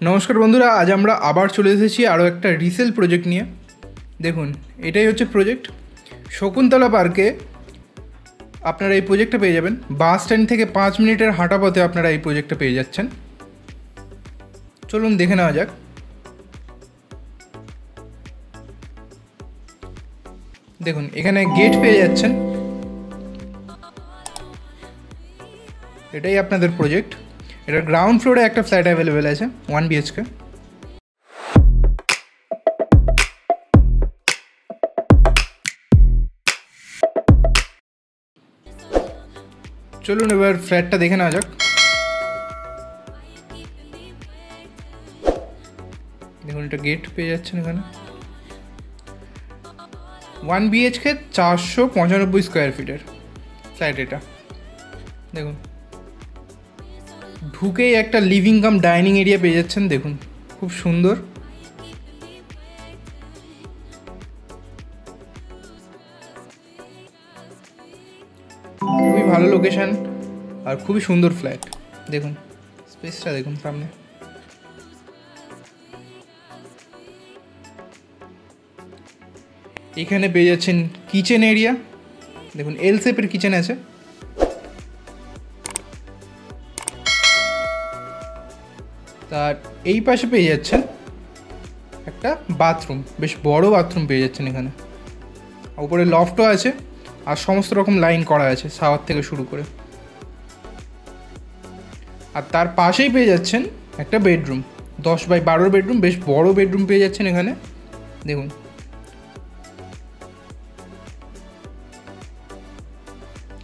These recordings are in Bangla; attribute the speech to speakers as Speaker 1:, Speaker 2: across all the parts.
Speaker 1: নমস্কার বন্ধুরা, আজ আমরা আবার চলে এসেছি আরও একটা রিসেল প্রজেক্ট নিয়ে। দেখুন, এটাই হচ্ছে প্রজেক্ট। শকুন্তলা পার্কে আপনারা এই প্রজেক্টটা পেয়ে যাবেন। বাস স্ট্যান্ড থেকে 5 মিনিটের হাঁটা পথে আপনারা এই প্রজেক্টটা পেয়ে যাচ্ছেন। চলুন দেখে নেওয়া যাক। দেখুন, এখানে গেট পেয়ে যাচ্ছেন। এটাই আপনাদের প্রজেক্ট। এটার গ্রাউন্ড ফ্লোরে একটা ফ্ল্যাট অ্যাভেলেবেল আছে 1 BHK। চলুন এবার ফ্ল্যাটটা দেখে নেওয়া যাক। দেখুন, এটা গেট পেয়ে যাচ্ছেন এখানে। 1 BHK 495 স্কোয়ার ফিটের ফ্ল্যাট এটা। দেখুন, ঢুকেই একটা লিভিং কাম ডাইনিং এরিয়া পেয়ে যাচ্ছেন। দেখুন, খুব সুন্দর। খুবই ভালো লোকেশন আর খুবই সুন্দর ফ্ল্যাট। দেখুন স্পেসটা, দেখুন সামনে। এখানে পেয়ে যাচ্ছেন কিচেন এরিয়া। দেখুন, এল শেপের কিচেন আছে। তার এই পাশে পেয়ে যাচ্ছেন একটা বাথরুম, বেশ বড় বাথরুম পেয়ে যাচ্ছেন এখানে। উপরে লফটও আছে আর সমস্ত রকম লাইন করা আছে, শাওয়ার থেকে শুরু করে। আর তার পাশেই পেয়ে যাচ্ছেন একটা বেডরুম, 10x12 বেডরুম, বেশ বড় বেডরুম পেয়ে যাচ্ছেন এখানে। দেখুন,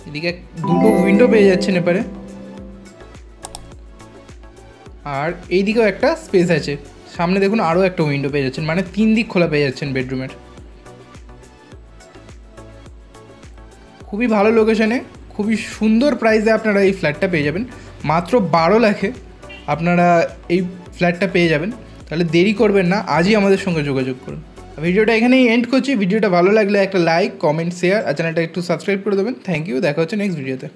Speaker 1: এদিকে দুটো উইন্ডো পেয়ে যাচ্ছেন এপারে। আর এইদিকেও একটা স্পেস আছে, সামনে দেখুন আরও একটা উইন্ডো পেয়ে যাচ্ছেন, মানে 3 দিক খোলা পেয়ে যাচ্ছেন বেডরুমের। খুবই ভালো লোকেশনে, খুবই সুন্দর প্রাইসে আপনারা এই ফ্ল্যাটটা পেয়ে যাবেন। মাত্র 12 লাখে আপনারা এই ফ্ল্যাটটা পেয়ে যাবেন। তাহলে দেরি করবেন না, আজই আমাদের সঙ্গে যোগাযোগ করুন। ভিডিওটা এখানেই এন্ড করছি। ভিডিওটা ভালো লাগলে একটা লাইক, কমেন্ট, শেয়ার আর চ্যানেলটা একটু সাবস্ক্রাইব করে দেবেন। থ্যাংক ইউ, দেখা হচ্ছে নেক্সট ভিডিওতে।